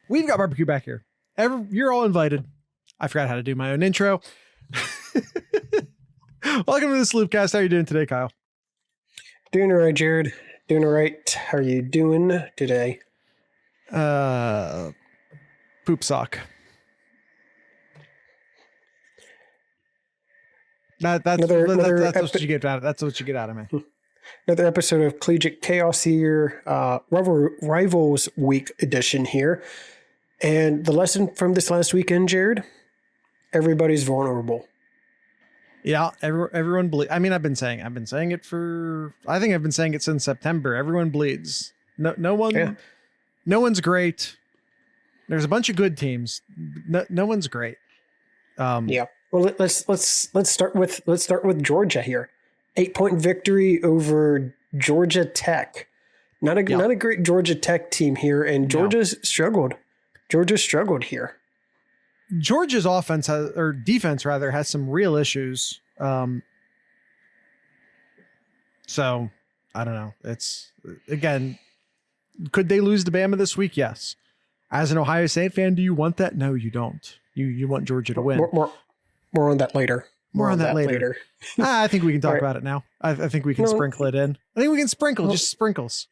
We've got barbecue back here. You're all invited. I forgot how to do my own intro. Welcome to the Sloopcast. How are you doing today, Kyle? Doing all right, Jared. Doing all right. How are you doing today? Poop sock. That's what you get out of. That's what you get out of me. Another episode of Collegiate Chaos here, Rivals Week edition here. And the lesson from this last weekend, Jared, everybody's vulnerable. Yeah, everyone bleeds. I mean, I've been saying it for. I think I've been saying it since September. Everyone bleeds. No one's great. There's a bunch of good teams. No one's great. Yeah. Well, let's start with Georgia here. 8-point victory over Georgia Tech. Not a great Georgia Tech team here, and Georgia's struggled. Georgia struggled here. Georgia's defense has some real issues. So I don't know. It's again, could they lose to Bama this week? Yes. As an Ohio State fan, do you want that? No, you don't. You want Georgia to win. More on that later. More on that later. I think we can talk about it now. I think we can sprinkle it in. I think we can sprinkle just sprinkles.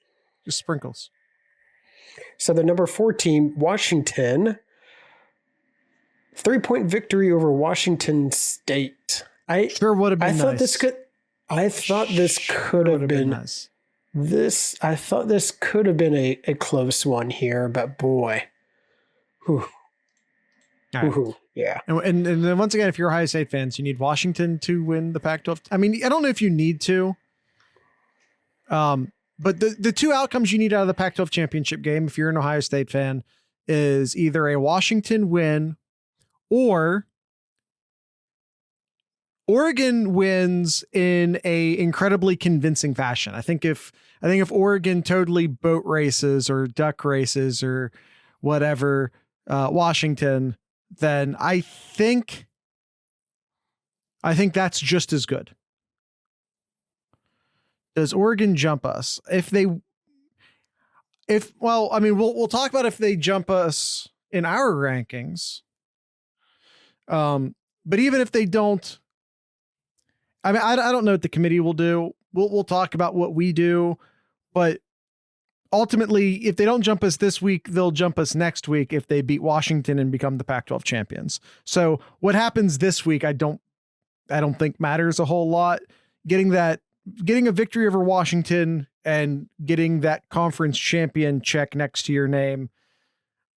So the number 4 team, Washington, 3-point victory over Washington State. Sure would have been I thought this could have been nice. I thought this could have been a close one here, but boy. Whew. Right. Yeah. And then once again, if you're Ohio State fans, you need Washington to win the Pac-12. I mean, I don't know if you need to. But the two outcomes you need out of the Pac-12 championship game, if you're an Ohio State fan, is either a Washington win or Oregon wins in a incredibly convincing fashion. I think if Oregon totally boat races or duck races or whatever, Washington, then I think that's just as good. Does Oregon jump us? We'll talk about if they jump us in our rankings. But even if they don't, I mean, I don't know what the committee will do. We'll talk about what we do, but ultimately, if they don't jump us this week, they'll jump us next week if they beat Washington and become the Pac-12 champions. So what happens this week, I don't think matters a whole lot. Getting a victory over Washington and getting that conference champion check next to your name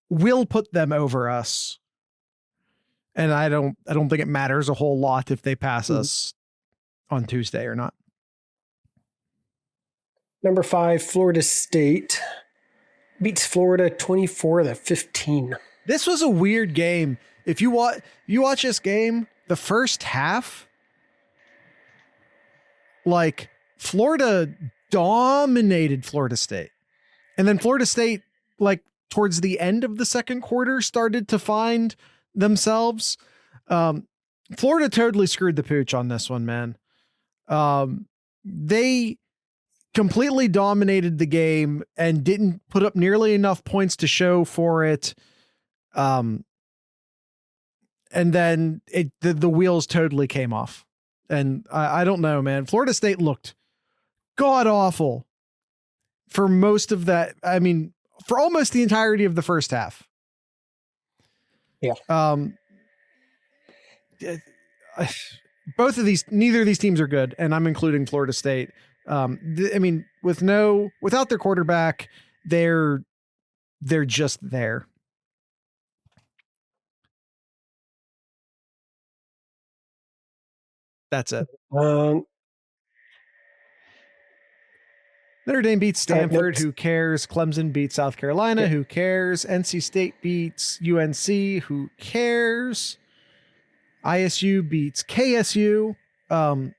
will put them over us. And I don't think it matters a whole lot if they pass us on Tuesday or not. Number 5, Florida State beats Florida 24-15. This was a weird game. If you watch this game, the first half, like Florida dominated Florida State. And then Florida State, like towards the end of the second quarter, started to find themselves. Florida totally screwed the pooch on this one, man. They completely dominated the game and didn't put up nearly enough points to show for it. And then the wheels totally came off. And I don't know, man. Florida State looked god awful for most of that. I mean, for almost the entirety of the first half. Yeah. Neither of these teams are good, and I'm including Florida State. Without their quarterback, they're just there. That's it. Notre Dame beats Stanford. Who cares? Clemson beats South Carolina. Who cares? NC State beats UNC. Who cares? ISU beats KSU. I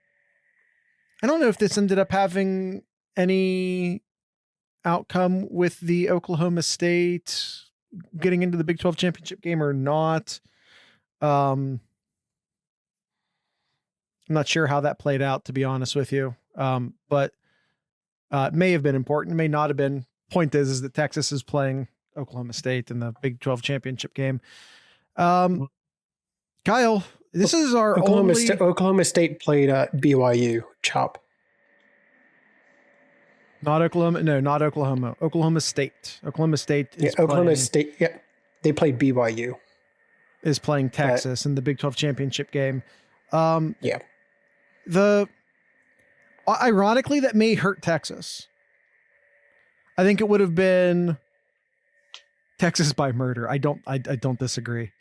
don't know if this ended up having any outcome with the Oklahoma State getting into the Big 12 championship game or not. I'm not sure how that played out, to be honest with you. But it may have been important, may not have been. Point is that Texas is playing Oklahoma State in the Big 12 championship game. Kyle, this is our Oklahoma State played BYU. Chop. Not Oklahoma. No, not Oklahoma. Oklahoma State. Oklahoma State is Oklahoma State. Yeah, they played BYU. Is playing Texas in the Big 12 championship game. Yeah. Ironically, that may hurt Texas. I think it would have been Texas by murder. I don't disagree.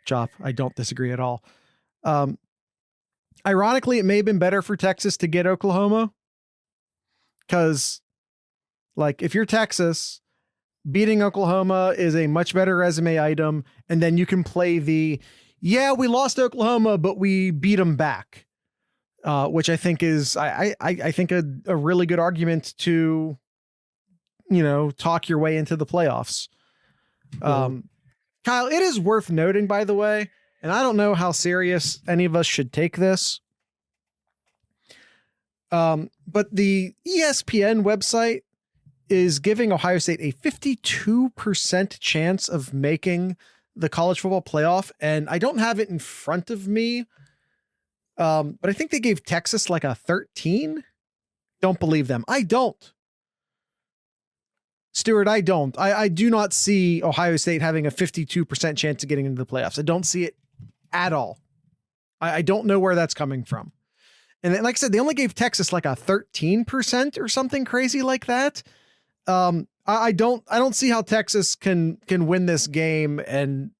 Chop. I don't disagree at all. Ironically, it may have been better for Texas to get Oklahoma. Because, like, if you're Texas, beating Oklahoma is a much better resume item. And then you can play we lost Oklahoma, but we beat them back. Which I think is, I think a really good argument to, talk your way into the playoffs. Kyle, it is worth noting, by the way, and I don't know how serious any of us should take this. But the ESPN website is giving Ohio State a 52% chance of making the college football playoff. And I don't have it in front of me. But I think they gave Texas like a 13. Don't believe them. I don't. Stuart, I don't. I do not see Ohio State having a 52% chance of getting into the playoffs. I don't see it at all. I don't know where that's coming from. And then, like I said, they only gave Texas like a 13% or something crazy like that. I don't see how Texas can win this game. And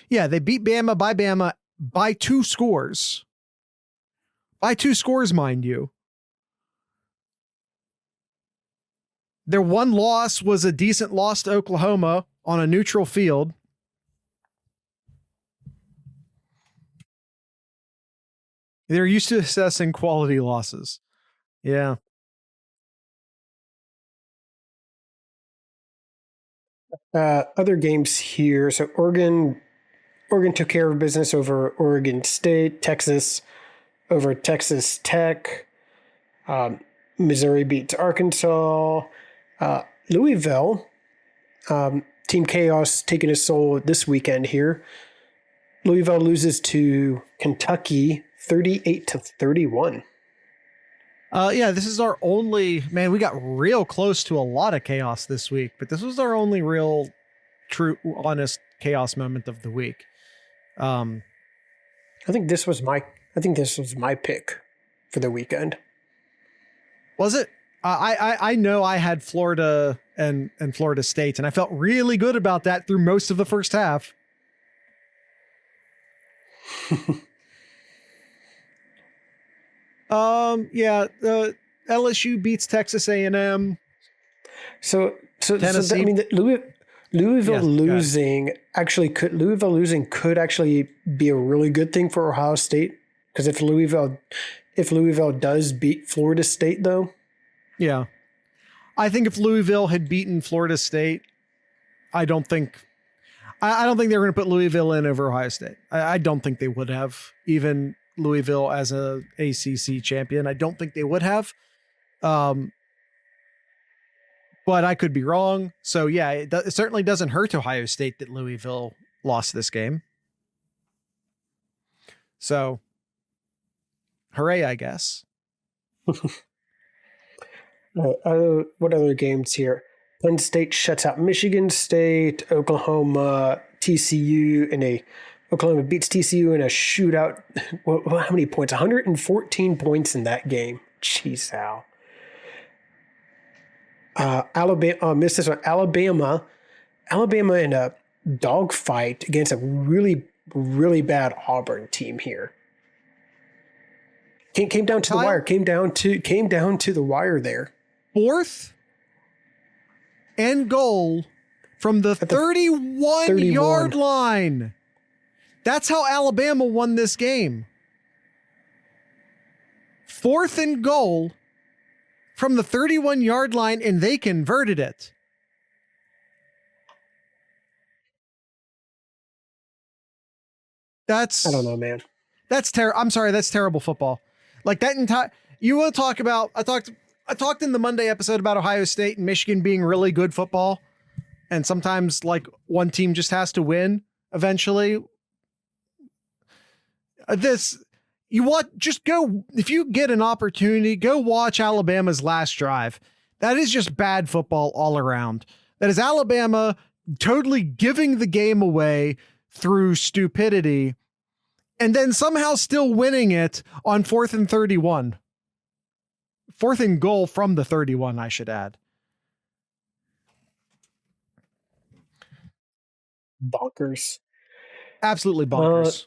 yeah, they beat Bama by 2 scores. By 2 scores, mind you. Their one loss was a decent loss to Oklahoma on a neutral field. They're used to assessing quality losses. Yeah. Other games here. So Oregon took care of business over Oregon State. Texas over Texas Tech. Missouri beats Arkansas. Louisville. Team Chaos taking a soul this weekend here. Louisville loses to Kentucky 38-31. Yeah, this is our only, man, we got real close to a lot of chaos this week, but this was our only real, true, honest chaos moment of the week. I think this was my pick for the weekend. Was it? I know I had Florida and Florida State, and I felt really good about that through most of the first half. LSU beats Texas A&M. So I mean, Louisville losing could actually be a really good thing for Ohio State, because if Louisville does beat Florida State, though. Yeah. I think if Louisville had beaten Florida State, I don't think they were going to put Louisville in over Ohio State. I don't think they would have, even Louisville as a ACC champion. I don't think they would have. But I could be wrong. So yeah, it certainly doesn't hurt Ohio State that Louisville lost this game. So hooray, I guess. What other games here? Penn State shuts out Michigan State. Oklahoma beats TCU in a shootout. How many points? 114 points in that game. Jeez, Al. Alabama missed this one. Alabama in a dogfight against a really, really bad Auburn team here. Came down to the wire. Came down to the wire there. 4th and goal from the 31-yard line. That's how Alabama won this game. 4th and goal from the 31-yard line, and they converted it. I don't know, man. That's terrible. I'm sorry. That's terrible football. Like that entire, you want to talk about, I talked in the Monday episode about Ohio State and Michigan being really good football. And sometimes like one team just has to win eventually. If you get an opportunity, go watch Alabama's last drive. That is just bad football all around. That is Alabama totally giving the game away through stupidity and then somehow still winning it on 4th and 31. 4th and goal from the 31, I should add. Bonkers. Absolutely bonkers.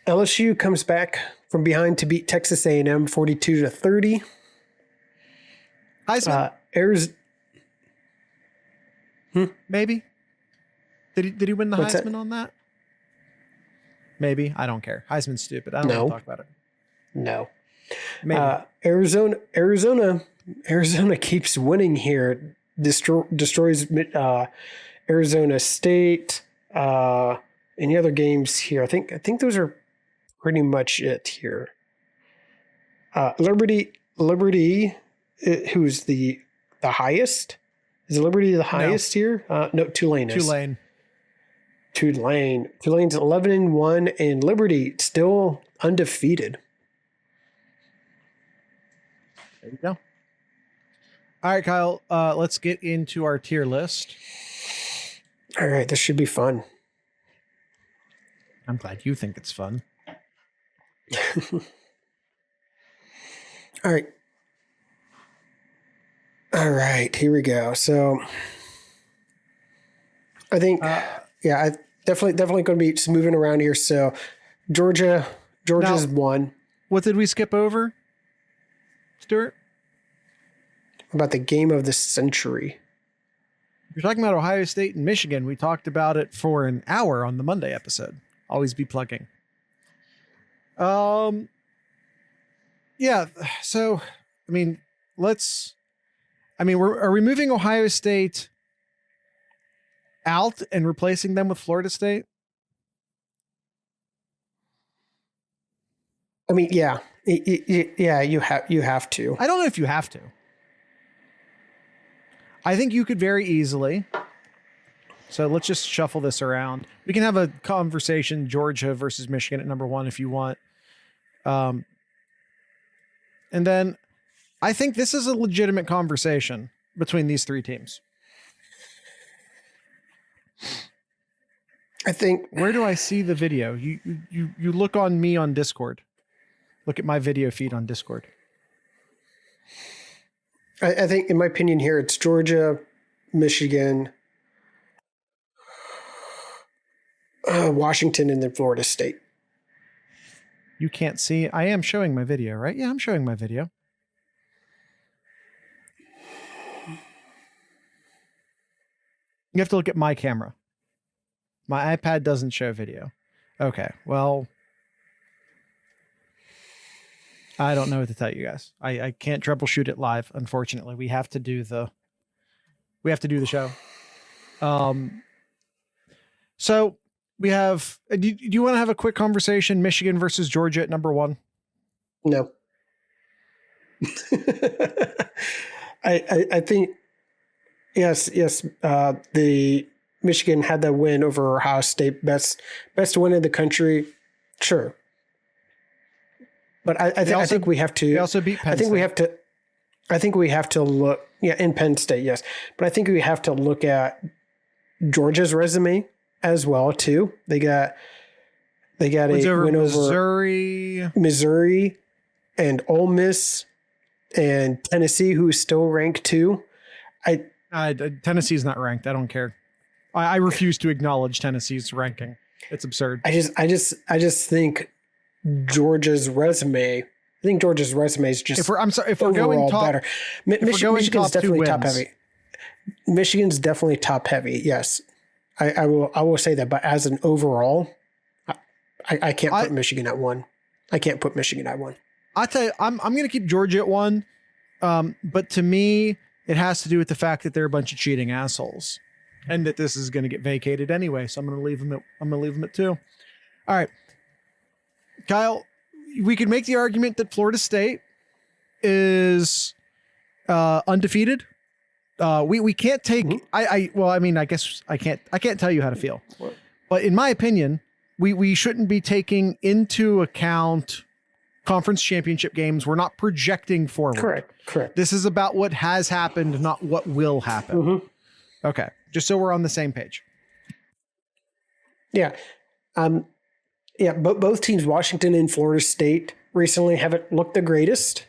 LSU comes back from behind to beat Texas A&M 42-30. Heisman? Maybe. Did he win the Heisman on that? Maybe. I don't care. Heisman's stupid. I don't want to talk about it. No. Maybe. Arizona keeps winning here. Destroys Arizona State. Any other games here? I think those are pretty much it here. Liberty, who's the highest? Is Liberty the highest here? No, Tulane is. Tulane's 11-1, and Liberty still undefeated. There you go. All right, Kyle, let's get into our tier list. All right, this should be fun. I'm glad you think it's fun. All right, here we go. So I think, I definitely going to be just moving around here. So Georgia's won. What did we skip over, Stuart? About the game of the century. You're talking about Ohio State and Michigan. We talked about it for an hour on the Monday episode. Always be plugging. Yeah. So, I mean, are we moving Ohio State out and replacing them with Florida State? I mean, yeah, you have to. I don't know if you have to. I think you could very easily. So let's just shuffle this around. We can have a conversation, Georgia versus Michigan at number 1 if you want. And then I think this is a legitimate conversation between these three teams. I think. Where do I see the video? You look on me on Discord. Look at my video feed on Discord. I think, in my opinion here, it's Georgia, Michigan, Washington, and then Florida State. You can't see. I am showing my video, right? Yeah, I'm showing my video. You have to look at my camera. My iPad doesn't show video. Okay, well, I don't know what to tell you guys. I can't troubleshoot it live, unfortunately. We have to do the show. So we have. Do you want to have a quick conversation? Michigan versus Georgia at number 1. No. I think yes. The Michigan had that win over Ohio State, best win in the country. Sure. But I think we have to. They also beat Penn State. I think we have to look. Yeah, in Penn State, yes. But I think we have to look at Georgia's resume as well too. They got a win over Missouri, and Ole Miss, and Tennessee, who's still ranked 2. Tennessee's not ranked. I don't care. I refuse to acknowledge Tennessee's ranking. It's absurd. I just think Georgia's resume. I think Georgia's resume is just. If we're going top, better. Michigan's definitely top heavy. Michigan's definitely top heavy. Yes, I will say that. But as an overall, I can't put Michigan at 1. I can't put Michigan at 1. I'll tell you, I'm going to keep Georgia at 1. But to me, it has to do with the fact that they're a bunch of cheating assholes, and that this is going to get vacated anyway. So I'm going to leave them at 2. All right. Kyle, we could make the argument that Florida State is Undefeated. We can't take, I guess I can't tell you how to feel, but in my opinion, we shouldn't be taking into account conference championship games. We're not projecting forward. Correct. This is about what has happened, not what will happen. Okay. Just so we're on the same page. Yeah. Both teams, Washington and Florida State, recently haven't looked the greatest.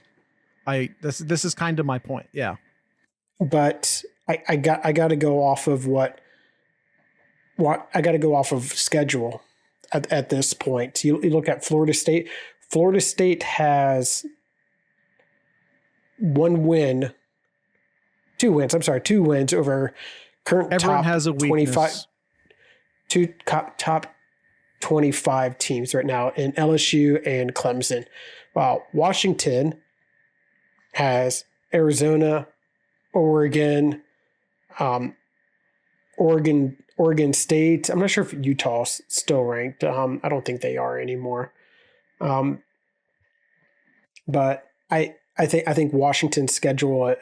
This is kind of my point. Yeah. But I got to go off of what I got to go off of schedule at this point. You look at Florida State. Florida State has two wins over current Everyone top has a 25, top 25 teams right now in LSU and Clemson. While Washington has Arizona, Oregon, Oregon State. I'm not sure if Utah's still ranked. I don't think they are anymore. But I think Washington's schedule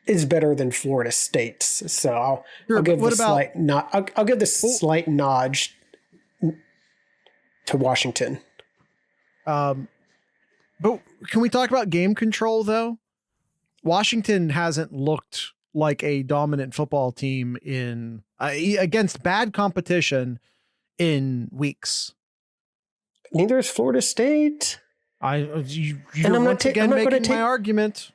is better than Florida State's. So I'll give the slight nod to Washington. But can we talk about game control though? Washington hasn't looked like a dominant football team in against bad competition in weeks. Neither is Florida State. You're once again making my argument.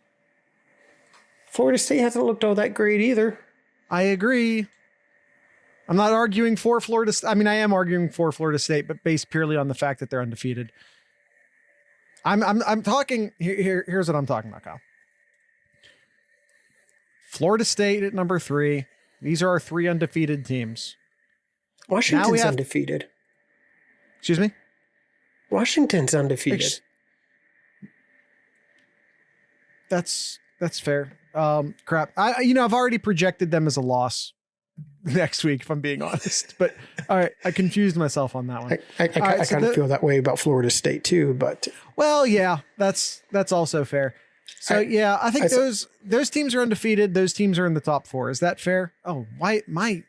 Florida State hasn't looked all that great either. I agree. I'm not arguing for Florida. I mean, I am arguing for Florida State, but based purely on the fact that they're undefeated. I'm talking here. Here's what I'm talking about, Kyle. Florida State at number 3. These are our 3 undefeated teams. Washington's undefeated. Excuse me? Washington's undefeated. That's fair. Crap. I've already projected them as a loss next week, if I'm being honest. But all right, I confused myself on that one. I kind of feel that way about Florida State too. But well, yeah, that's also fair. So I think those teams are undefeated. Those teams are in the top 4. Is that fair? Oh, why my?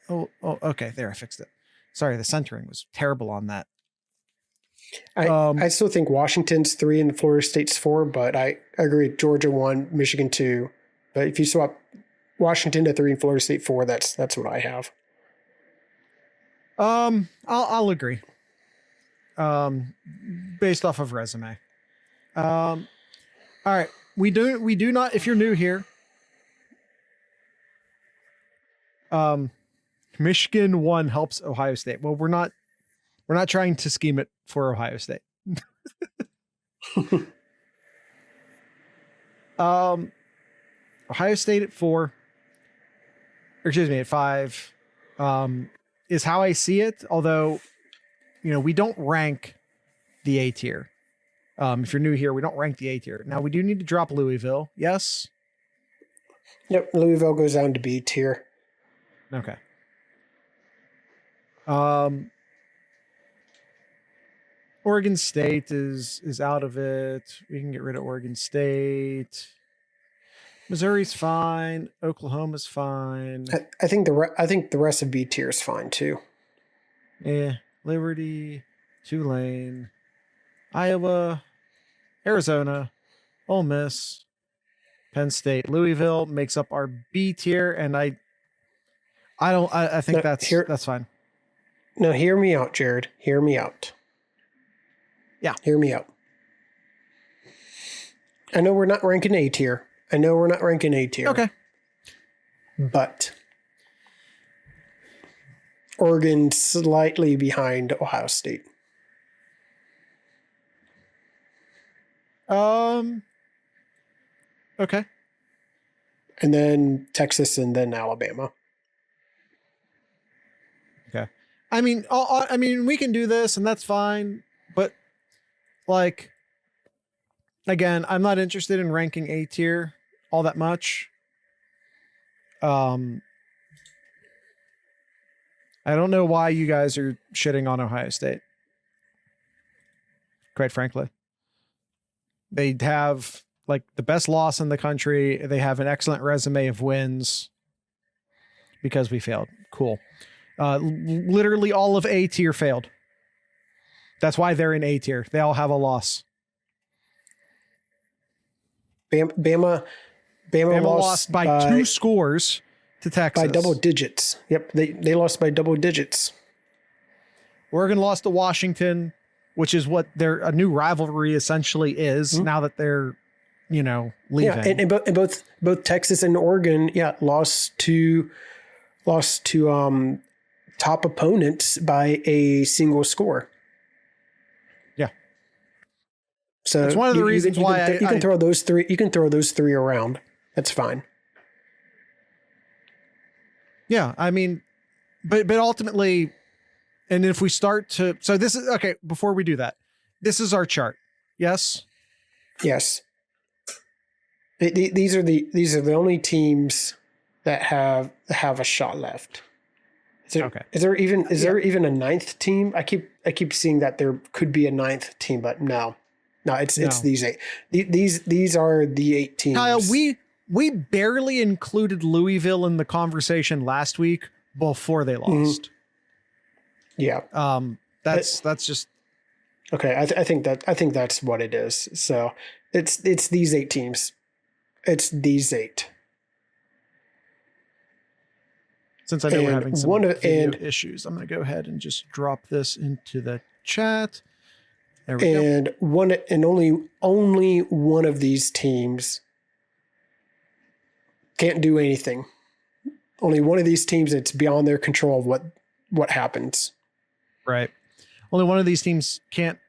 Oh, okay. There, I fixed it. Sorry, the centering was terrible on that. I still think Washington's 3 and Florida State's 4, but I agree. Georgia 1, Michigan 2. But if you swap Washington to 3 and Florida State 4, that's what I have. I'll agree. Based off of resume. All right. We do not, if you're new here, Michigan 1 helps Ohio State. Well, we're not trying to scheme it for Ohio State. Ohio State at 4, at 5, is how I see it. Although, we don't rank the A tier. If you're new here, we don't rank the A tier. Now we do need to drop Louisville. Yes. Yep. Louisville goes down to B tier. Okay. Oregon State is out of it. We can get rid of Oregon State. Missouri's fine. Oklahoma's fine. I think the rest of B tier is fine too. Yeah. Liberty, Tulane, Iowa, Arizona, Ole Miss, Penn State, Louisville makes up our B tier, and I think that's fine. No, hear me out, Jared. Hear me out. Yeah. Hear me out. I know we're not ranking A tier. Okay. But Oregon slightly behind Ohio State. Okay. And then Texas and then Alabama. Okay. I mean, we can do this and that's fine, but like, again, I'm not interested in ranking A tier all that much. I don't know why you guys are shitting on Ohio State. Quite frankly, they have like the best loss in the country. They have an excellent resume of wins because we failed. Cool. Literally all of A tier failed. That's why they're in A tier. They all have a loss. Bama lost by 2 scores to Texas. By double digits. Yep, they lost by double digits. Oregon lost to Washington, which is what a new rivalry essentially is now that they're, leaving. Yeah, and both Texas and Oregon, lost to top opponents by a single score. Yeah. So it's one of the reasons why you can throw those three. You can throw those three around. That's fine. Yeah, I mean, but ultimately, and if we start to, so this is okay. Before we do that, this is our chart. Yes. Yes. These are the only teams that have a shot left. Is there even a ninth team? I keep seeing that there could be a ninth team, but no, it's these 8. These are the 8 teams. Kyle, we barely included Louisville in the conversation last week before they lost. Yeah. That's just okay. I think that's what it is. So it's these 8 teams. It's these 8. Since I know we're having some video issues, I'm going to go ahead and just drop this into the chat. There we go. And only one of these teams can't do anything. Only one of these teams, it's beyond their control of what happens. Right. Only one of these teams can't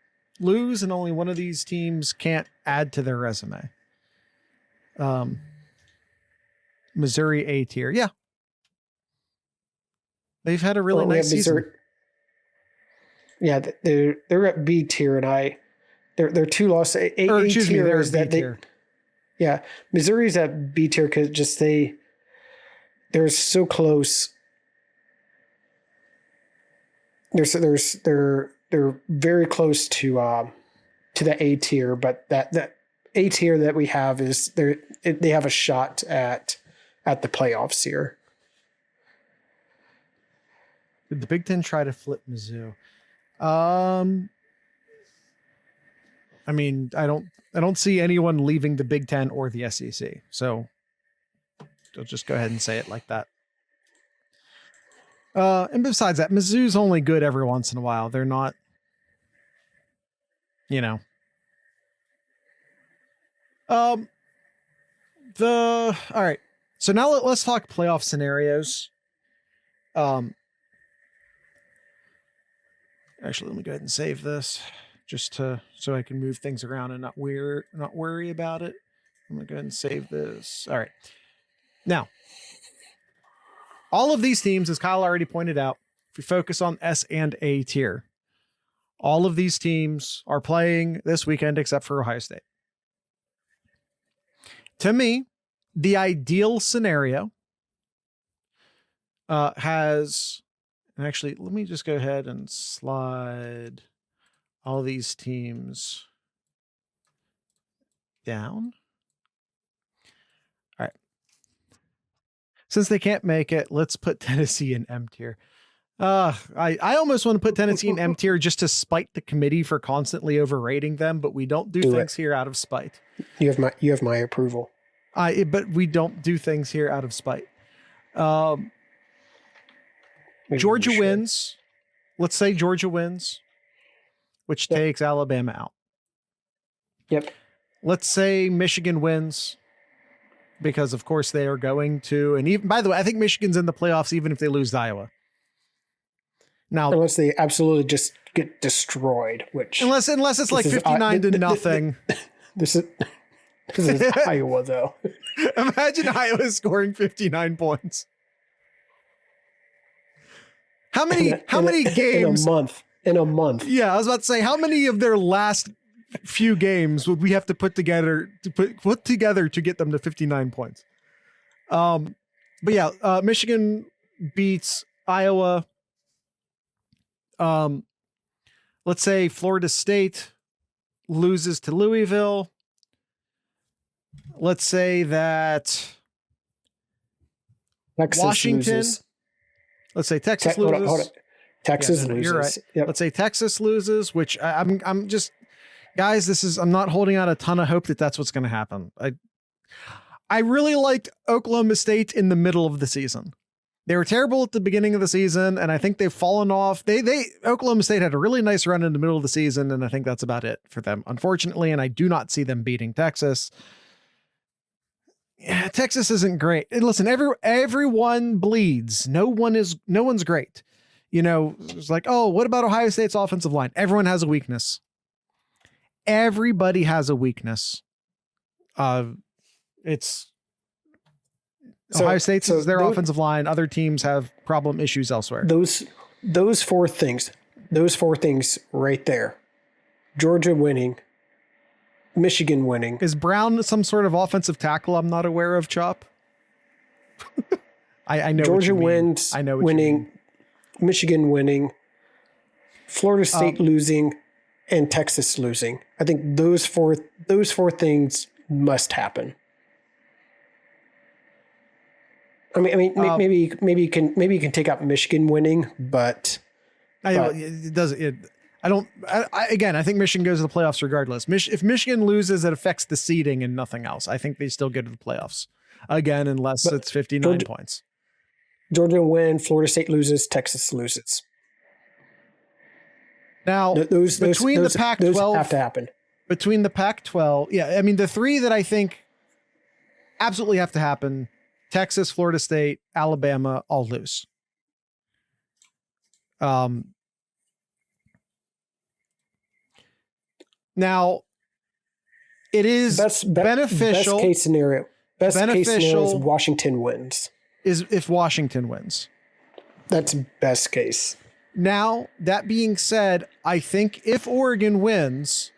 lose, and only one of these teams can't add to their resume. Missouri A tier. Yeah. They've had a really nice season. Yeah, they're at B tier, and they're 2 losses. A tier is that they. Yeah, Missouri's at B tier because just they're so close. They're very close to the A tier, but that A tier that we have is they have a shot at the playoffs here. Did the Big Ten try to flip Mizzou? I mean, I don't see anyone leaving the Big Ten or the SEC. So I'll just go ahead and say it like that. And besides that, Mizzou's only good every once in a while. They're not, all right. So now let's talk playoff scenarios. Actually, let me go ahead and save this just so I can move things around and not worry about it. I'm going to go ahead and save this. All right. Now, all of these teams, as Kyle already pointed out, if we focus on S and A tier, all of these teams are playing this weekend except for Ohio State. To me, the ideal scenario has... And actually, let me just go ahead and slide all these teams down. All right. Since they can't make it, let's put Tennessee in M tier. I almost want to put Tennessee in M tier just to spite the committee for constantly overrating them, but we don't do things here out of spite. You have my approval. But we don't do things here out of spite. Georgia wins. Let's say Georgia wins, which takes Alabama out. Yep. Let's say Michigan wins, because of course they are going to. And even, by the way, I think Michigan's in the playoffs even if they lose to Iowa. Now, unless they absolutely just get destroyed, which unless it's like 59 to nothing. This is Iowa, though. Imagine Iowa scoring 59 points. How many games in a month? Yeah, I was about to say, how many of their last few games would we have to put together to get them to 59 points? But yeah, Michigan beats Iowa. Let's say Florida State loses to Louisville. let's say that Texas Washington loses. Let's say Texas loses. Hold on. Texas loses. You're right. Yep. Let's say Texas loses, which I'm just, guys, I'm not holding out a ton of hope that that's what's going to happen. I really liked Oklahoma State in the middle of the season. They were terrible at the beginning of the season, and I think they've fallen off. Oklahoma State had a really nice run in the middle of the season, and I think that's about it for them, unfortunately. And I do not see them beating Texas. Yeah, Texas isn't great. And listen, everyone bleeds. No one's great. You know, it's like, oh, what about Ohio State's offensive line? Everyone has a weakness. Everybody has a weakness. Ohio State's is their offensive line. Other teams have problem issues elsewhere. Those four things right there. Georgia winning, Michigan winning. Is Brown some sort of offensive tackle I'm not aware of, Chop? I know Georgia wins. I know what winning, Michigan winning, Florida State losing, and Texas losing. I think those four things must happen. I mean, maybe you can take out Michigan winning, but it doesn't. I think Michigan goes to the playoffs regardless. If Michigan loses, it affects the seeding and nothing else. I think they still get to the playoffs again, unless it's 59 points. Georgia win, Florida State loses, Texas loses. Now, between the Pac-12 have to happen. Between the Pac-12, yeah, I mean the three that I think absolutely have to happen: Texas, Florida State, Alabama, all lose. Now, it is beneficial. Best case scenario is Washington wins. Is if Washington wins. That's best case. Now, that being said, I think if Oregon wins,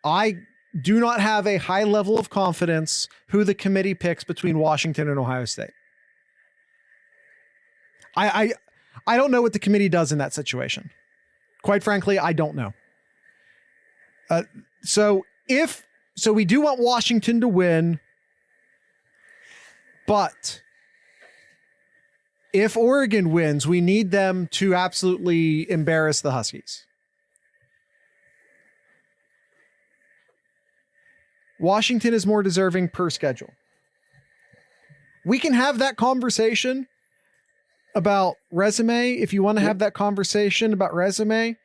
I do not have a high level of confidence who the committee picks between Washington and Ohio State. I don't know what the committee does in that situation. Quite frankly, I don't know. So we do want Washington to win, but if Oregon wins, we need them to absolutely embarrass the Huskies. Washington is more deserving per schedule. We can have that conversation about resume if you want to have that conversation about resume,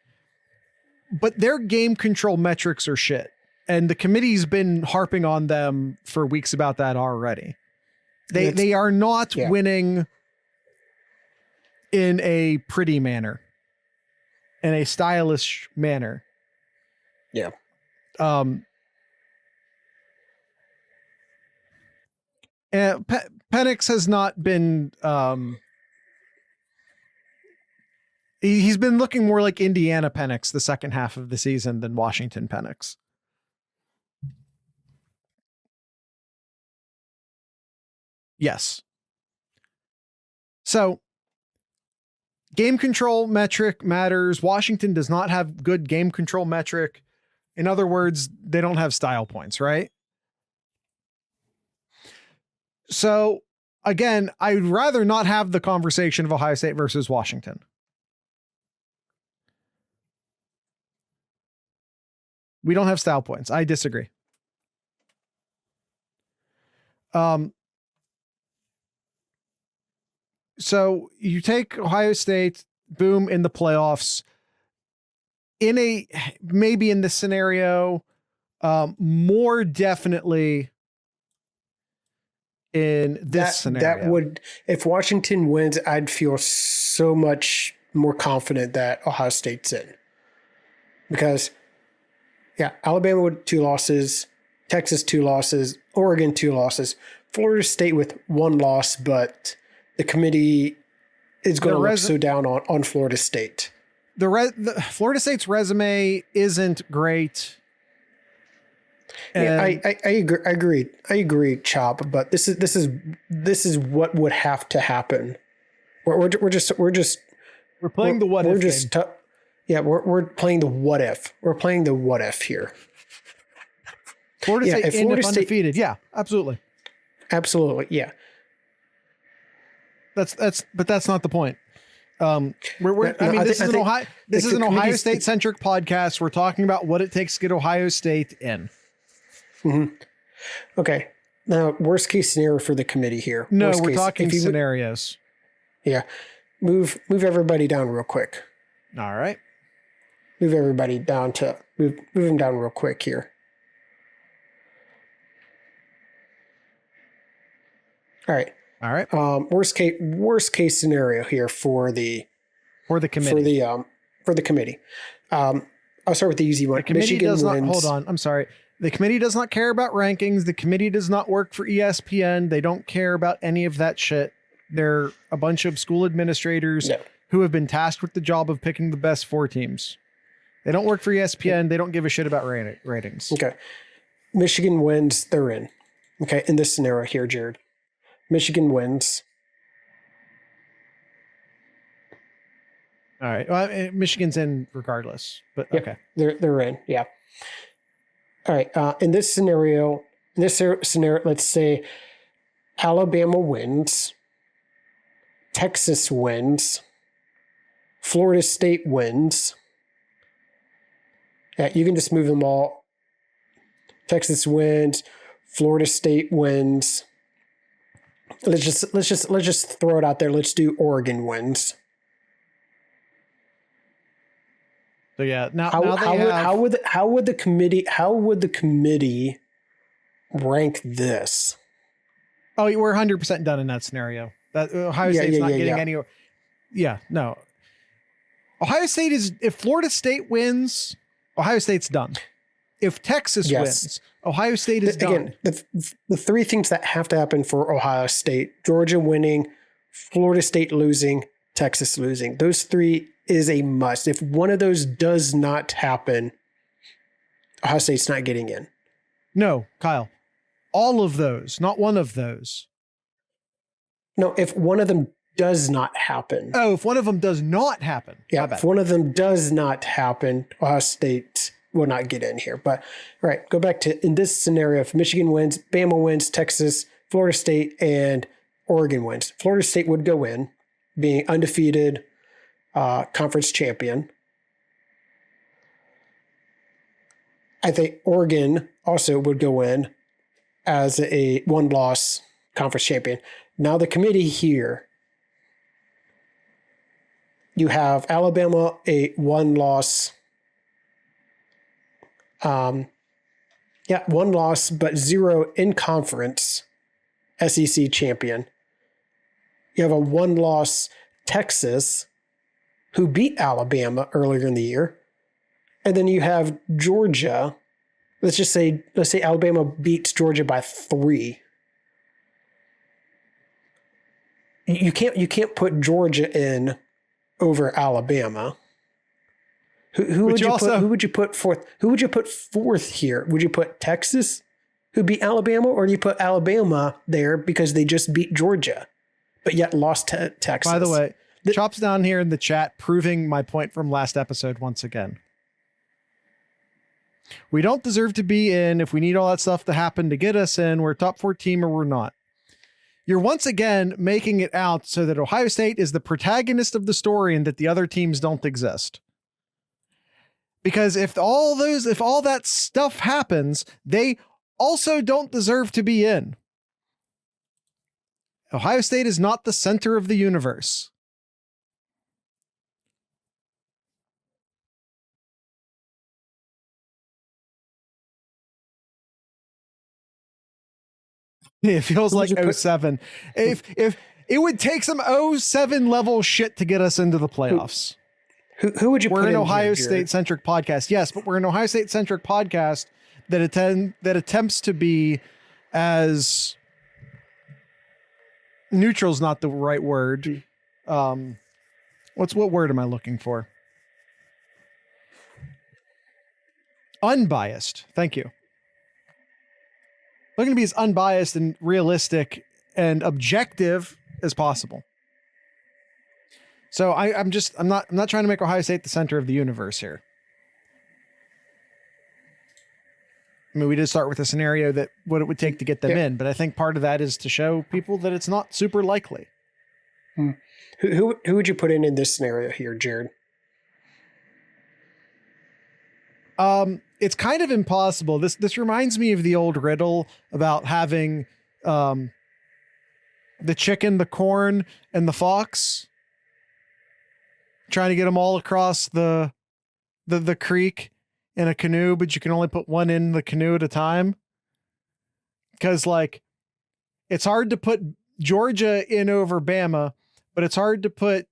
but their game control metrics are shit. And the committee's been harping on them for weeks about that already. They are not winning in a pretty manner, in a stylish manner. Yeah. And Penix has not been. He's been looking more like Indiana Penix the second half of the season than Washington Penix. Yes. So, game control metric matters. Washington does not have good game control metric. In other words, they don't have style points, right? So, again, I'd rather not have the conversation of Ohio State versus Washington. We don't have style points. I disagree. So you take Ohio State, boom, in the playoffs. Maybe in this scenario, more definitely in this scenario. That would, if Washington wins, I'd feel so much more confident that Ohio State's in. Because, Alabama with 2 losses, Texas 2 losses, Oregon 2 losses, Florida State with 1 loss, but the committee is going to look so down on Florida State. The Florida State's resume isn't great. I agree, Chop. But this is what would have to happen. We're playing the what if. We're playing the what if. We're playing the what if here. Florida State if Florida State undefeated. Yeah, absolutely. Absolutely. Yeah. But that's not the point. This is an Ohio State centric podcast. We're talking about what it takes to get Ohio State in. Mm-hmm. Okay. Now, worst case scenario for the committee here. No, worst we're case, talking scenarios. Yeah. Move everybody down real quick. All right. Move everybody down to move them down real quick here. All right. All right. Worst case scenario here for the committee. For the committee. I'll start with the easy one. The committee does not hold on. I'm sorry. The committee does not care about rankings. The committee does not work for ESPN. They don't care about any of that shit. They're a bunch of school administrators who have been tasked with the job of picking the best 4 teams. They don't work for ESPN. They don't give a shit about ratings. Okay. Michigan wins, they're in. Okay, in this scenario here, Jared. Michigan wins. All right. Well, Michigan's in regardless, but okay. They're in. Yeah. All right. In this scenario, let's say Alabama wins, Texas wins, Florida State wins. Yeah, you can just move them all. Texas wins, Florida State wins. Let's just throw it out there. Let's do Oregon wins. So yeah, how would the committee rank this? Oh, we're 100% done in that scenario. That Ohio State's not getting any. Yeah, no. Ohio State is, if Florida State wins, Ohio State's done. If Texas wins, Ohio State is done. Again, the 3 things that have to happen for Ohio State: Georgia winning, Florida State losing, Texas losing. Those 3 is a must. If one of those does not happen, Ohio State's not getting in. No, Kyle. All of those, not one of those. No, if one of them does not happen. Oh, if one of them does not happen. Yeah, if one of them does not happen, Ohio State will not get in here. But, all right, go back to, in this scenario, if Michigan wins, Bama wins, Texas, Florida State, and Oregon wins. Florida State would go in, being undefeated conference champion. I think Oregon also would go in as a 1-loss conference champion. Now the committee here, you have Alabama, a 1-loss. 1 loss, but 0 in conference SEC champion. You have a 1-loss Texas, who beat Alabama earlier in the year. And then you have Georgia. Let's say Alabama beats Georgia by 3. You can't put Georgia in over Alabama. Who would you put fourth? Who would you put fourth here? Would you put Texas, who beat Alabama, or do you put Alabama there because they just beat Georgia, but yet lost to Texas? By the way, Chop's down here in the chat proving my point from last episode once again. We don't deserve to be in. If we need all that stuff to happen to get us in, we're a top 4 team or we're not. You're once again making it out so that Ohio State is the protagonist of the story and that the other teams don't exist. Because if all that stuff happens, they also don't deserve to be in. Ohio State is not the center of the universe. It feels like 07. If it would take some 07 level shit to get us into the playoffs. Who would you put in? We're an Ohio State centric podcast. Yes, but we're an Ohio State centric podcast that attempts to be as neutral's not the right word. What word am I looking for? Unbiased. Thank you. Looking to be as unbiased and realistic and objective as possible. So I'm not trying to make Ohio State the center of the universe here. I mean, we did start with a scenario that what it would take to get them in, but I think part of that is to show people that it's not super likely. Who would you put in this scenario here, Jared? It's kind of impossible. This reminds me of the old riddle about having the chicken, the corn, and the fox, trying to get them all across the creek in a canoe, but you can only put one in the canoe at a time. Because like, it's hard to put Georgia in over Bama, but it's hard to put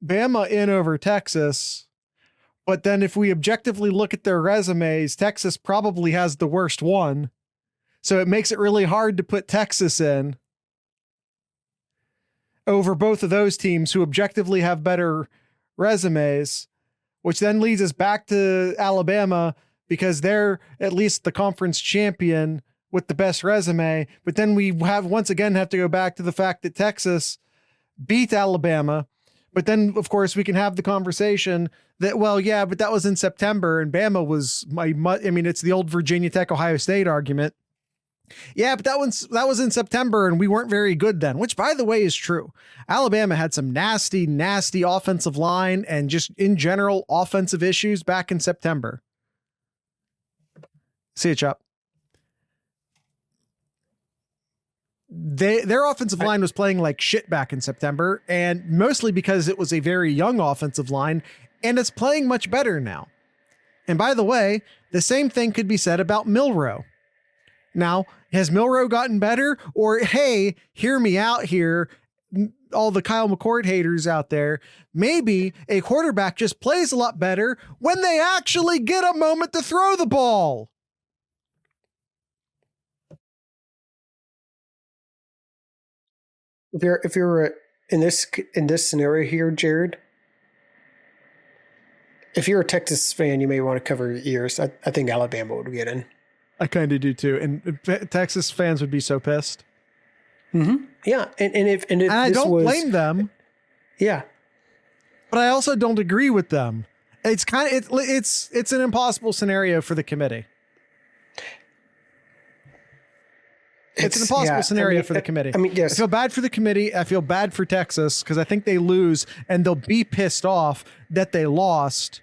Bama in over Texas. But then if we objectively look at their resumes, Texas probably has the worst one. So it makes it really hard to put Texas in over both of those teams who objectively have better resumes, which then leads us back to Alabama because they're at least the conference champion with the best resume. But then we once again have to go back to the fact that Texas beat Alabama. But then, of course, we can have the conversation that, well, yeah, but that was in September and Bama was it's the old Virginia Tech, Ohio State argument. Yeah, but that was in September and we weren't very good then, which by the way is true. Alabama had some nasty, nasty offensive line and just in general offensive issues back in September. See you, Chop. Their offensive line was playing like shit back in September, and mostly because it was a very young offensive line, and it's playing much better now. And by the way, the same thing could be said about Milroe. Now, has Milroe gotten better? Or, hey, hear me out here, all the Kyle McCord haters out there. Maybe a quarterback just plays a lot better when they actually get a moment to throw the ball. If you're in this scenario here, Jared, if you're a Texas fan, you may want to cover your ears. I think Alabama would get in. I kind of do too, and Texas fans would be so pissed. Mm-hmm. Yeah, and if I don't blame them. Yeah, but I also don't agree with them. It's it's an impossible scenario for the committee. It's an impossible scenario for the committee. I mean, yes. I feel bad for the committee. I feel bad for Texas because I think they lose and they'll be pissed off that they lost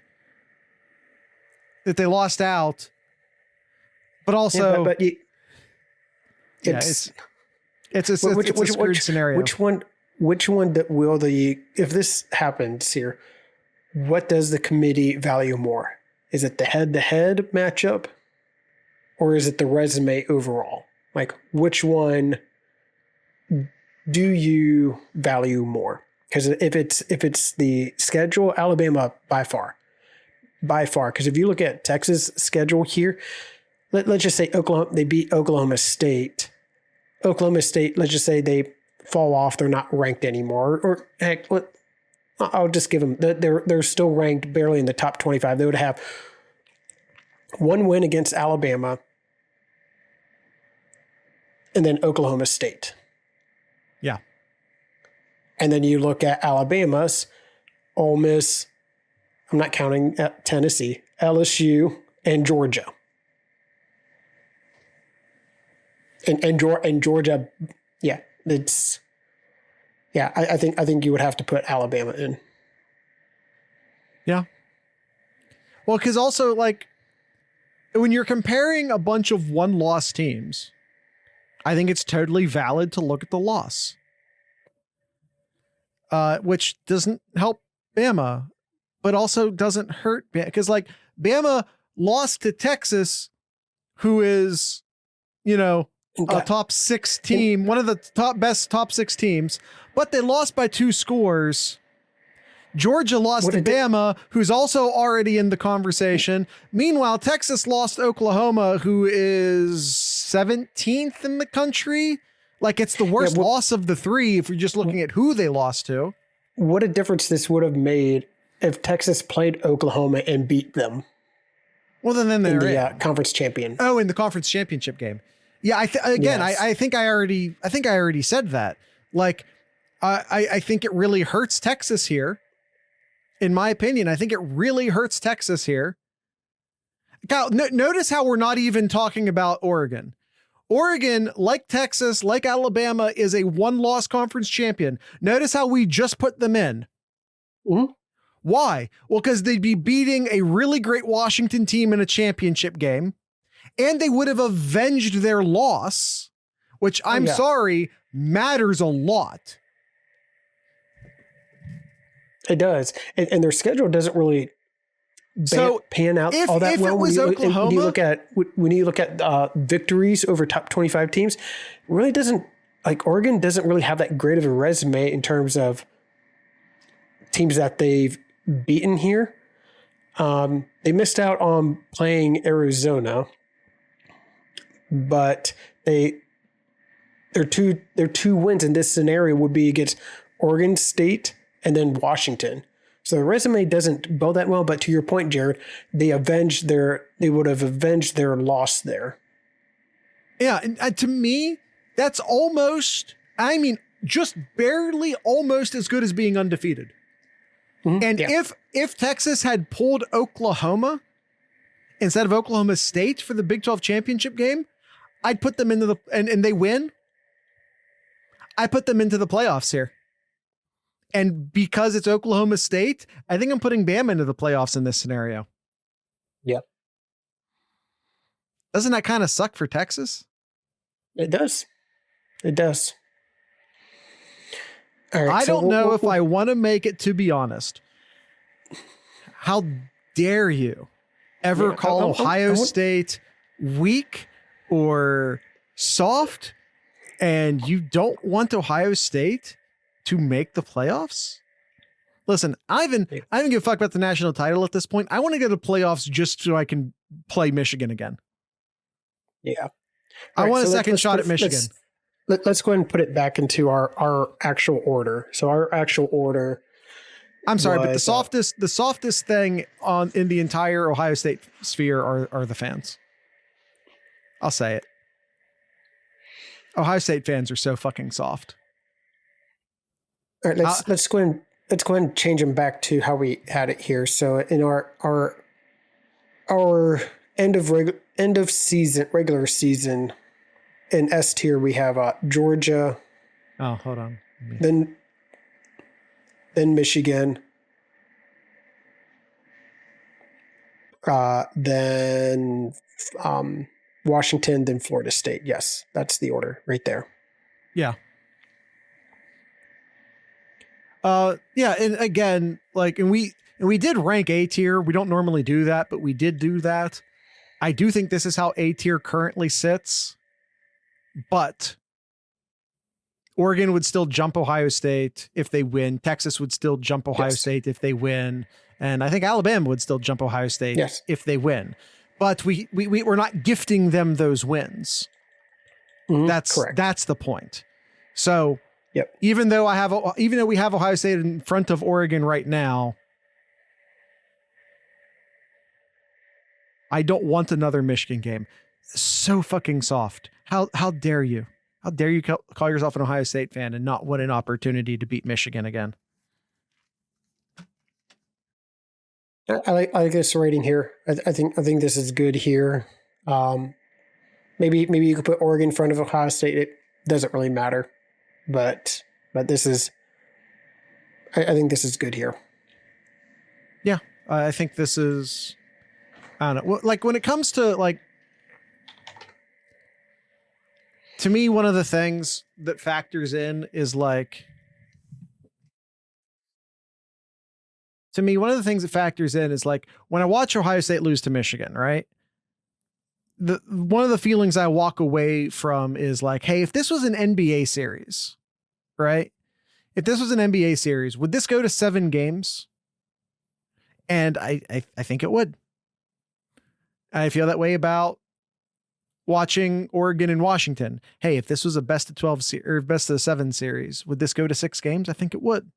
out. But also, it's a screwed scenario. Which one that will if this happens here, what does the committee value more? Is it the head-to-head matchup or is it the resume overall? Like, which one do you value more? Because if it's the schedule, Alabama by far. Because if you look at Texas' schedule here, let's just say they beat Oklahoma State. Oklahoma State, let's just say they fall off; they're not ranked anymore. Or heck, I'll just give them they're still ranked barely in the top 25. They would have one win against Alabama. And then Oklahoma State. Yeah. And then you look at Alabama's, Ole Miss, I'm not counting Tennessee, LSU, and Georgia. And Georgia, yeah, I think you would have to put Alabama in. Yeah. Well, because also, like, when you're comparing a bunch of one-loss teams, I think it's totally valid to look at the loss, which doesn't help Bama, but also doesn't hurt Bama. Because like Bama lost to Texas, who is, a top 6 team, one of the top 6 teams, but they lost by 2 scores. Georgia lost to Bama, who's also already in the conversation. Meanwhile, Texas lost Oklahoma, who is 17th in the country. Like, it's the worst loss of the 3 if you're just looking at who they lost to. What a difference this would have made if Texas played Oklahoma and beat them. Well, then they're in the conference champion. Oh, in the conference championship game. Yeah, I think I already said that. Like, I think it really hurts Texas here. In my opinion, I think it really hurts Texas here. Kyle, notice how we're not even talking about Oregon. Oregon, like Texas, like Alabama, is a one-loss conference champion. Notice how we just put them in. Mm-hmm. Why? Well, because they'd be beating a really great Washington team in a championship game, and they would have avenged their loss, which I'm sorry, matters a lot. It does. And their schedule doesn't really pan out all that well. When you look at victories over top 25 teams, really doesn't, like, Oregon doesn't really have that great of a resume in terms of teams that they've beaten here. They missed out on playing Arizona, but their two wins in this scenario would be against Oregon State and then Washington. So the resume doesn't bode that well, but to your point, Jared, they would have avenged their loss there. Yeah, and to me, that's almost, just barely almost as good as being undefeated. Mm-hmm. And if Texas had pulled Oklahoma instead of Oklahoma State for the Big 12 championship game, I'd put them into and they win. I put them into the playoffs here. And because it's Oklahoma State, I think I'm putting Bama into the playoffs in this scenario. Yep. Doesn't that kind of suck for Texas? It does. It does. All right, I don't know if I want to make it, to be honest. How dare you ever call Ohio State weak or soft, and you don't want Ohio State to make the playoffs? Listen, I don't give a fuck about the national title at this point. I want to go to playoffs just so I can play Michigan again. Yeah. I want a second shot at Michigan. Let's go ahead and put it back into our actual order. So our actual order. I'm sorry, but the softest thing in the entire Ohio State sphere are the fans. I'll say it. Ohio State fans are so fucking soft. All right, let's go ahead and change them back to how we had it here. So in our end of season, regular season, in S tier we have Georgia. Oh, hold on. Then Michigan. Then Washington, then Florida State. Yes, that's the order right there. Yeah. Yeah, and again, and we did rank A tier. We don't normally do that, but we did do that. I do think this is how A tier currently sits, but Oregon would still jump Ohio State if they win. Texas would still jump Ohio State if they win. And I think Alabama would still jump Ohio State if they win. But we're not gifting them those wins. Mm-hmm. That's the point. So even though we have Ohio State in front of Oregon right now, I don't want another Michigan game. So fucking soft. How dare you? How dare you call yourself an Ohio State fan and not want an opportunity to beat Michigan again? I like this rating here. I think this is good here. Maybe you could put Oregon in front of Ohio State. It doesn't really matter, but this is. I think this is good here. Yeah, I think this is. I don't know. Like when it comes to to me, one of the things that factors in is when I watch Ohio State lose to Michigan, right? One of the feelings I walk away from is hey, if this was an NBA series, right? If this was an NBA series, would this go to 7 games? And I think it would. I feel that way about watching Oregon and Washington. Hey, if this was a best of 12 or best of 7 series, would this go to 6 games? I think it would.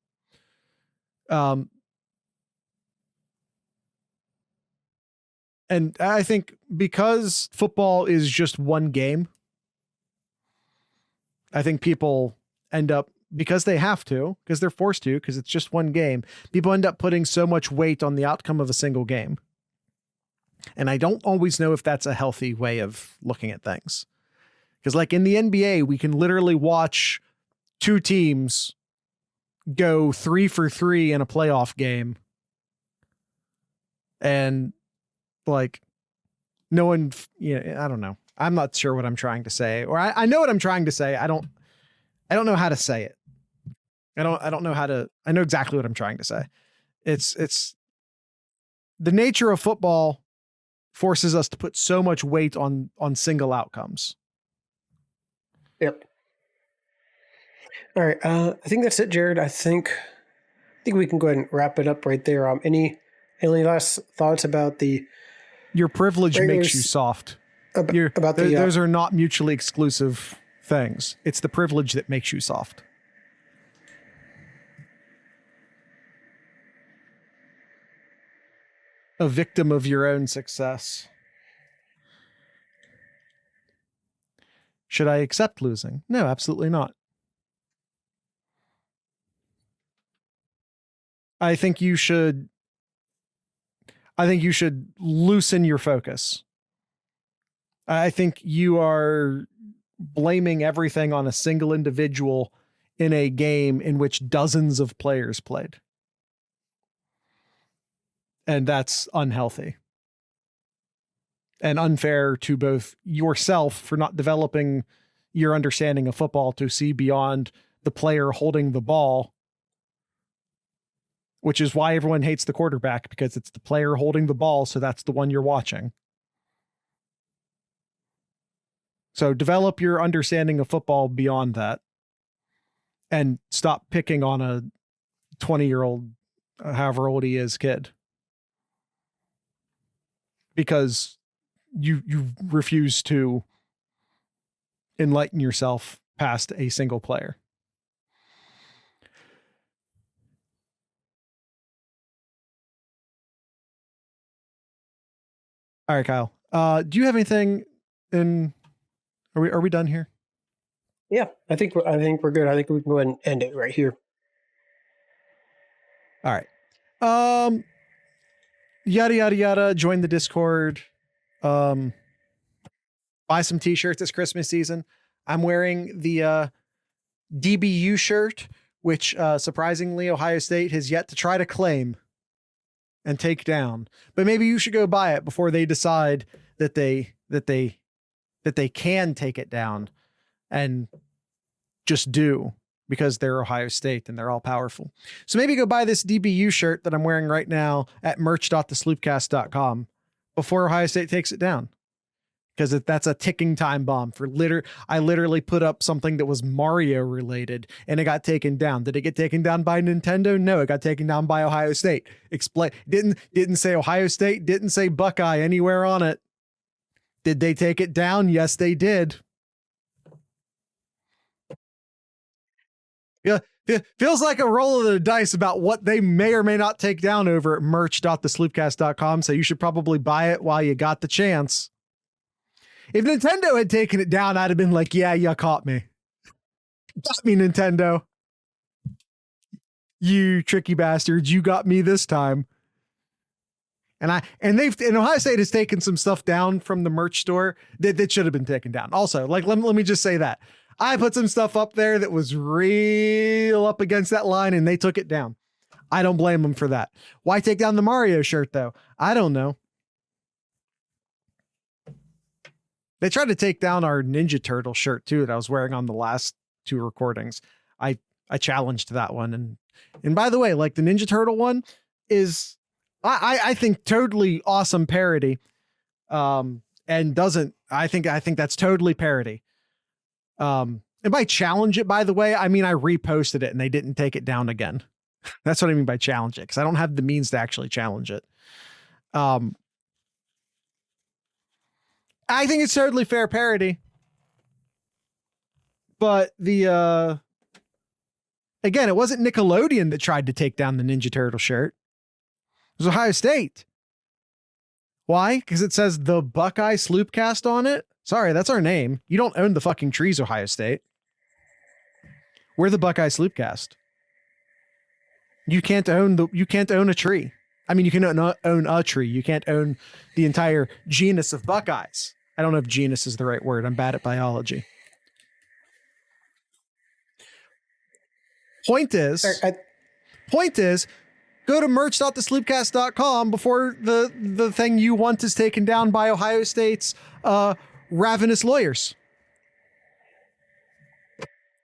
And I think because football is just one game, I think people end up, because they have to, because they're forced to, because it's just one game, people end up putting so much weight on the outcome of a single game. And I don't always know if that's a healthy way of looking at things. Because like in the NBA, we can literally watch two teams go 3 for 3 in a playoff game. And like no one, I don't know. I'm not sure what I'm trying to say, or I know what I'm trying to say. I don't know how to say it. I don't know how to, I know exactly what I'm trying to say. It's the nature of football forces us to put so much weight on single outcomes. Yep. All right. I think that's it, Jared. I think we can go ahead and wrap it up right there. Any last thoughts about your privilege makes you soft. Those are not mutually exclusive things. It's the privilege that makes you soft. A victim of your own success. Should I accept losing? No, absolutely not. I think you should loosen your focus. I think you are blaming everything on a single individual in a game in which dozens of players played. And that's unhealthy and unfair to both yourself for not developing your understanding of football to see beyond the player holding the ball, which is why everyone hates the quarterback, because it's the player holding the ball. So that's the one you're watching. So develop your understanding of football beyond that and stop picking on a 20-year-old, however old he is, kid. Because you refuse to enlighten yourself past a single player. All right, Kyle. Do you have anything in? Are we done here? Yeah, I think we're good. I think we can go ahead and end it right here. All right. Yada yada yada. Join the Discord. Buy some t-shirts this Christmas season. I'm wearing the DBU shirt, which surprisingly Ohio State has yet to try to claim and take down. But maybe you should go buy it before they decide that they can take it down and just do, because they're Ohio State and they're all powerful. So maybe go buy this DBU shirt that I'm wearing right now at merch.thesloopcast.com before Ohio State takes it down. Because that's a ticking time bomb for I literally put up something that was Mario related and it got taken down. Did it get taken down by Nintendo? No, it got taken down by Ohio State. Didn't say Ohio State, didn't say Buckeye anywhere on it. Did they take it down? Yes, they did. Yeah, it feels like a roll of the dice about what they may or may not take down over at merch.thesloopcast.com. So you should probably buy it while you got the chance. If Nintendo had taken it down, I'd have been like, yeah, you caught me. Got me, Nintendo. You tricky bastards. You got me this time. And Ohio State has taken some stuff down from the merch store that should have been taken down. Also, like, let me just say that I put some stuff up there that was real up against that line and they took it down. I don't blame them for that. Why take down the Mario shirt though? I don't know. They tried to take down our Ninja Turtle shirt too that I was wearing on the last 2 recordings. I challenged that one. And by the way, like the Ninja Turtle one is, I think totally awesome parody. And I think that's totally parody. And by challenge it, by the way, I mean, I reposted it and they didn't take it down again. That's what I mean by challenge it. 'Cause I don't have the means to actually challenge it. I think it's totally fair parody. But again, it wasn't Nickelodeon that tried to take down the Ninja Turtle shirt. It was Ohio State. Why? Because it says the Buckeye Sloopcast on it. Sorry, that's our name. You don't own the fucking trees, Ohio State. We're the Buckeye Sloopcast. You can't own a tree. I mean, you can own a tree. You can't own the entire genus of Buckeyes. I don't know if genus is the right word. I'm bad at biology. Point is, go to merch.thesloopcast.com before the thing you want is taken down by Ohio State's ravenous lawyers.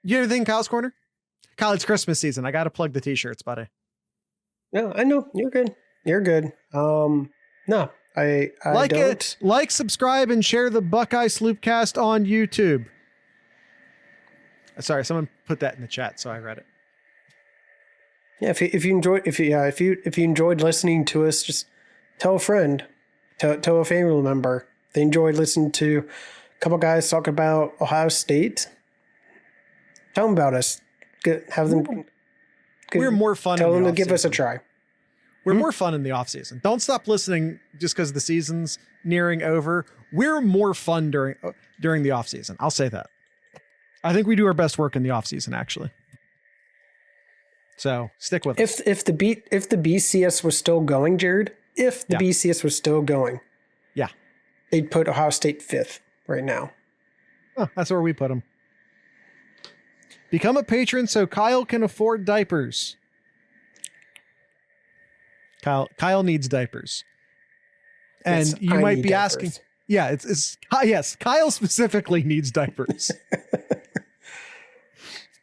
You have anything, Kyle's Corner? Kyle, it's Christmas season. I got to plug the t-shirts, buddy. No, I know. You're good. You're good. No, I like don't. It. Like, subscribe, and share the Buckeye Sloopcast on YouTube. Sorry, someone put that in the chat, so I read it. Yeah, if you enjoyed listening to us, just tell a friend, tell a family member. They enjoyed listening to a couple guys talk about Ohio State. Tell them about us. Have them. We're more fun. Tell them to give us a try. We're more fun in the off season. Don't stop listening just because the season's nearing over. We're more fun during the off season. I'll say that. I think we do our best work in the off season, actually. So stick with us. If the BCS was still going, Jared, BCS was still going, yeah, they'd put Ohio State 5th right now. Oh, that's where we put them. Become a patron so Kyle can afford diapers. Kyle needs diapers. And yes, you might be diapers. Asking. Yeah, yes, Kyle specifically needs diapers.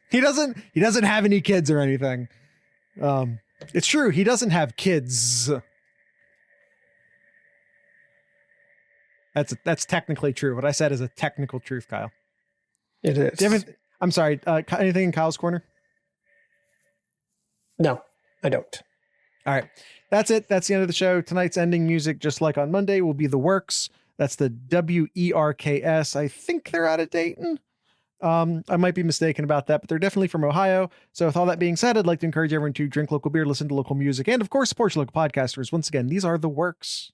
He doesn't have any kids or anything. It's true, he doesn't have kids. That's technically true. What I said is a technical truth, Kyle. It is. I'm sorry. Anything in Kyle's Corner? No, I don't. All right. That's it. That's the end of the show. Tonight's ending music, just like on Monday, will be the Werks. That's the Werks. I think they're out of Dayton. I might be mistaken about that, but they're definitely from Ohio. So with all that being said, I'd like to encourage everyone to drink local beer, listen to local music, and of course, support your local podcasters. Once again, these are the Werks.